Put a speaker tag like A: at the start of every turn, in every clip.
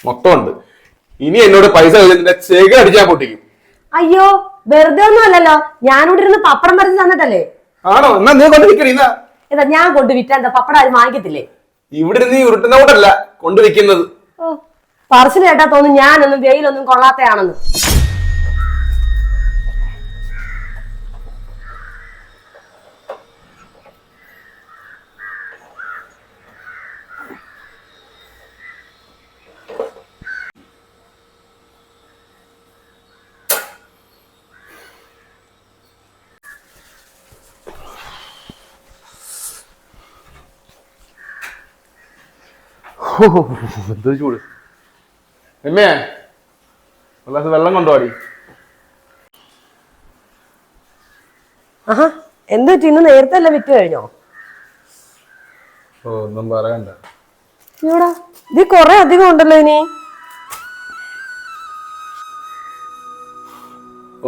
A: മൊത്തം ഉണ്ട്. ഇനി എന്നോട് പൈസ ചെക അടിച്ചാൻ പൊട്ടിക്കും.
B: അയ്യോ വെറുതെ ഒന്നും അല്ലല്ലോ, ഞാനിവിടെ ഇരുന്ന് പപ്പടം പറിച്ച് തന്നിട്ടല്ലേ.
A: ആണോ? എന്നാ നീ കൊണ്ട് വിൽക്കണ
B: ഏതാ ഞാൻ കൊണ്ട് വിറ്റാ എന്താ പപ്പടം ആരും വാങ്ങിക്കത്തില്ലേ?
A: ഇവിടെ നീ ഉരുട്ടുന്നോട്ടല്ല കൊണ്ടുവയ്ക്കുന്നത്.
B: പറച്ചിൽ കേട്ടാ തോന്നും ഞാനൊന്നും വെയിലൊന്നും കൊള്ളാത്തയാണെന്ന്.
A: എന്ത് ചൂട്. എമ്മേ വെള്ളം കൊണ്ടുപോടി.
B: ആഹാ എന്ത് പറ്റി, ഇന്ന് നേരത്തെ അല്ല വിറ്റ് കഴിഞ്ഞോ?
A: ഒന്നും പറയണ്ട.
B: ഇവിടെ ഇത് കൊറേ അധികം ഉണ്ടല്ലോ. ഇനി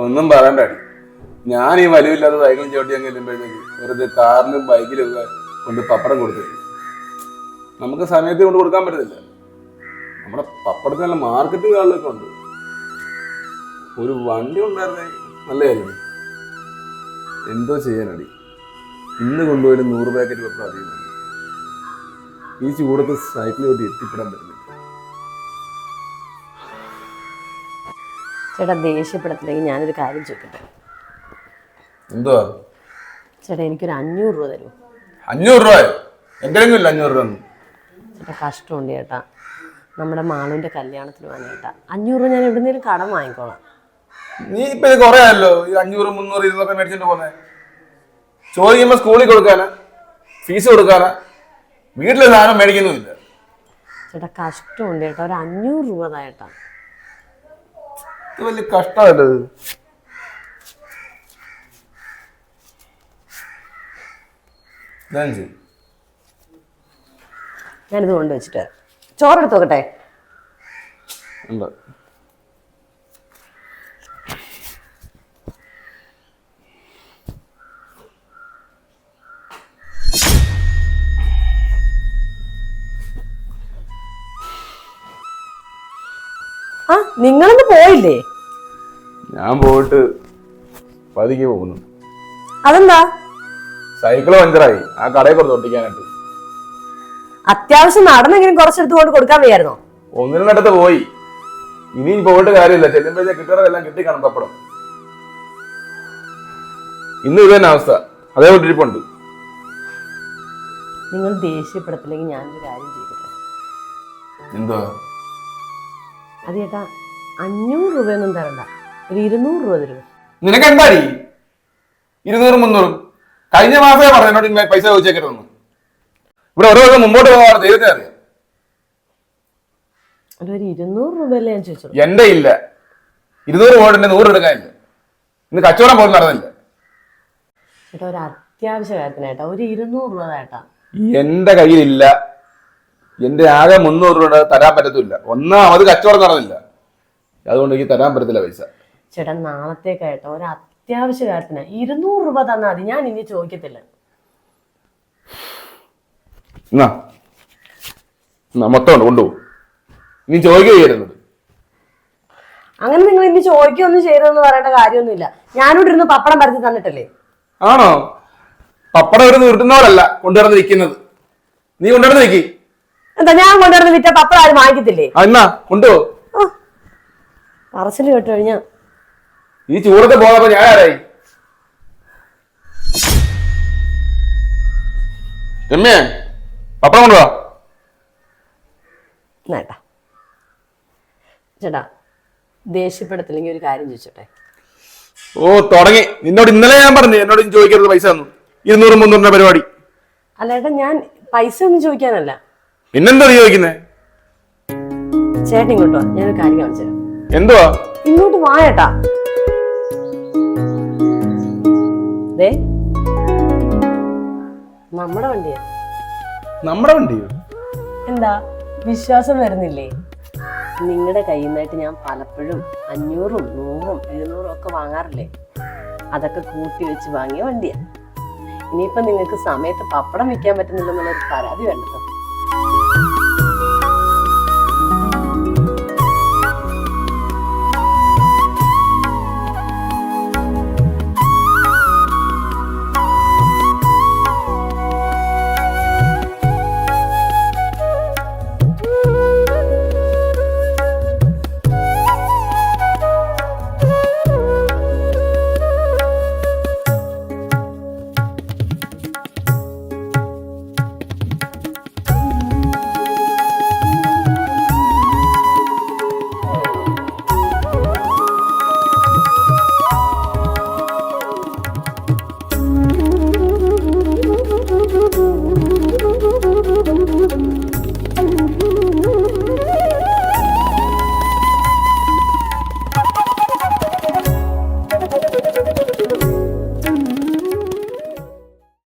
A: ഒന്നും പറയണ്ട. ഞാൻ ഈ വലിവില്ലാത്ത സൈക്കിളും ചവിട്ടി അങ്ങ് ചെല്ലുമ്പോഴത്തേക്ക് വെറുതെ കാറിലും ബൈക്കിലൊക്കെ കൊണ്ട് പപ്പടം കൊടുത്തു. നമുക്ക് സമയത്ത് കൊണ്ട് കൊടുക്കാൻ പറ്റത്തില്ല. നമ്മുടെ പപ്പടത്തിന് നല്ല മാർക്കറ്റിംഗ് ആളിലൊക്കെ ഉണ്ട്. ഒരു വണ്ടി ഉണ്ടായിരുന്നേ നല്ല കാര്യം. എന്തോ ചെയ്യാനടി, ഇന്ന് കൊണ്ടുപോയി 100 പാക്കറ്റ് പപ്പടം അധികം. ഈ ചൂടത്ത് സൈക്കിളിലോട്ട് എത്തിപ്പെടാൻ പറ്റില്ല.
B: ചേട്ടാ ദേഷ്യപ്പെടത്തില്ലെങ്കിൽ ഞാനൊരു കാര്യം ചോദിക്കട്ടെ?
A: എന്തുവാ?
B: ചേട്ടാ എനിക്കൊരു 500 രൂപ തരുമോ?
A: 500 രൂപ? എന്തെങ്കിലും ഇല്ല 500 രൂപ.
B: ചേട്ടാ കഷ്ടമുണ്ട് ചേട്ടാ, നമ്മുടെ മാളുവിന്റെ കല്യാണത്തിന് വേണം ചേട്ടാ. 500 രൂപ ഞാൻ എവിടുന്നേലും കടം വാങ്ങിക്കോളാം.
A: നീ ഇപ്പൊ ഇത് കൊറേ ആയല്ലോ ഈ 500, 300, 200 മേടിച്ചിട്ട് പോന്നെ. ചോദിക്കുമ്പോ സ്കൂളിൽ കൊടുക്കാനാ, ഫീസ് കൊടുക്കാനാ, വീട്ടിലെ സാധനം മേടിക്കുന്നുമില്ല.
B: ചേട്ടാ കഷ്ടമുണ്ട് ചേട്ടാ, ഒരു 500 രൂപ ചേട്ടാ.
A: ഇത് വലിയ കഷ്ടമല്ലേ?
B: ഞാനിത് കൊണ്ട് വെച്ചിട്ട് ചോറെടുത്ത് നോക്കട്ടെ? ആ നിങ്ങളൊന്ന് പോയില്ലേ?
A: ഞാൻ പോയിട്ട് പതിക്ക് പോകുന്നു.
B: അതെന്താ?
A: സൈക്കിള് പഞ്ചറായി, ആ കടയിൽ കൊടുത്ത് ഒട്ടിക്കാനായിട്ട്.
B: അത്യാവശ്യം നടന്നെങ്കിലും കുറച്ചെടുത്ത് കൊണ്ട് കൊടുക്കാൻ വയ്യായിരുന്നോ?
A: ഒന്നിനടുത്ത് പോയി. ഇനി പോയിട്ട് കാര്യമില്ല, ചെല്ലുമ്പോഴേ കിട്ടുന്നതെല്ലാം കിട്ടിക്കാണും പപ്പടം. ഇന്ന് ഇത് തന്നെ അവസ്ഥ, അതേപോലെ ഇരിപ്പുണ്ട്.
B: നിങ്ങൾ ദേഷ്യപ്പെടത്തില്ലെങ്കിൽ ഞാനൊരു കാര്യം ചെയ്തിട്ടെ?
A: എന്താ?
B: അത് ചേട്ടാ 500 രൂപയൊന്നും തരണ്ട, ഒരു 200 രൂപ തരുമോ?
A: നിനക്ക് എന്താടി 200, 300? കഴിഞ്ഞ മാസമേ പറഞ്ഞു എന്നോട് പൈസ ചോദിച്ചേക്കരുതെന്ന്. ഇവിടെ ഓരോ ദിവസം മുമ്പോട്ട് പോകാൻ ദൈവത്തെ അറിയാം.
B: ഒരു 200 രൂപയല്ലേ ഞാൻ ചോദിച്ചോളൂ.
A: എന്റെ ഇല്ല 200 പോയിട്ട് 100 എടുക്കാനില്ല. ഇന്ന് കച്ചവടം പോലും നടന്നില്ല.
B: ചേട്ടാ ഒരു അത്യാവശ്യ കാര്യത്തിനായിട്ടാ, ഒരു 200 രൂപ ചേട്ടാ.
A: എന്റെ കയ്യിലില്ല. എന്റെ ആകെ 300 രൂപ തരാൻ പറ്റത്തില്ല. ഒന്നാമത് കച്ചവടം നടന്നില്ല, അതുകൊണ്ട് എനിക്ക് തരാൻ പറ്റത്തില്ല പൈസ.
B: ചേട്ടാ നാളത്തേക്കായിട്ടോ, ഒരു അത്യാവശ്യ കാര്യത്തിന് 200 രൂപ തന്നാൽ മതി, ഞാൻ ഇനി ചോദിക്കത്തില്ല.
A: മൊത്തം കൊണ്ടുപോകും, ഇനി ചോദിക്കുകയായിരുന്നത്.
B: അങ്ങനെ നിങ്ങൾ ഇനി ചോദിക്കുകയൊന്നും ചെയ്തതെന്ന് പറയേണ്ട കാര്യമൊന്നുമില്ല. ഞാനിവിടെ ഇരുന്ന് പപ്പടം പരത്തി തന്നിട്ടല്ലേ?
A: ആണോ? പപ്പടം ഒരു നിർത്തുന്നവരല്ല കൊണ്ടുവന്നിരിക്കുന്നത്. നീ കൊണ്ടുവന്ന് വെക്കി.
B: എന്താ ഞാൻ കൊണ്ടുവന്ന് വിറ്റ പപ്പടം ആരും വാങ്ങിക്കത്തില്ലേ?
A: എന്നാ കൊണ്ടുപോ.
B: പറച്ചില് കേട്ട് കഴിഞ്ഞാ
A: ഈ ചൂടത്ത് പോകാപ്പോ ഞാൻ ആരായി? രമ്യേ പപ്പടം കൊണ്ടുവാ.
B: നേട്ടാ ചേട്ടാ ദേഷ്യപ്പെടത്തില്ലെങ്കിൽ ഒരു കാര്യം ചോദിച്ചോട്ടെ?
A: ഓ തുടങ്ങി. നിന്നോട് ഇന്നലെ ഞാൻ പറഞ്ഞു എന്നോട് ചോദിക്കരുത് പൈസ തന്നു. 200, 300 പരിപാടി.
B: അല്ല ഏട്ടാ ഞാൻ പൈസ ഒന്നും ചോദിക്കാനല്ല.
A: പിന്നെന്താ നീ ചോദിക്കുന്നേ?
B: ചേട്ടൻ ഇങ്ങോട്ട് വാ, ഞാനൊരു കാര്യം കാണിച്ചു തരാം.
A: എന്തുവാ?
B: ഇങ്ങോട്ട് വാ ചേട്ടാ. നമ്മുടെ വണ്ടിയാ.
A: നമ്മുടെ വണ്ടിയോ?
B: എന്താ വിശ്വാസം വരുന്നില്ലേ? നിങ്ങളുടെ കയ്യിൽ നിന്നായിട്ട് ഞാൻ പലപ്പോഴും 500, 100, 200 ഒക്കെ വാങ്ങാറില്ലേ? അതൊക്കെ കൂട്ടി വെച്ച് വാങ്ങിയ വണ്ടിയാ. ഇനിയിപ്പോ നിങ്ങൾക്ക് സമയത്ത് പപ്പടം വിൽക്കാൻ പറ്റുന്നില്ലെന്നുള്ളൊരു പരാതി വേണ്ടല്ലോ.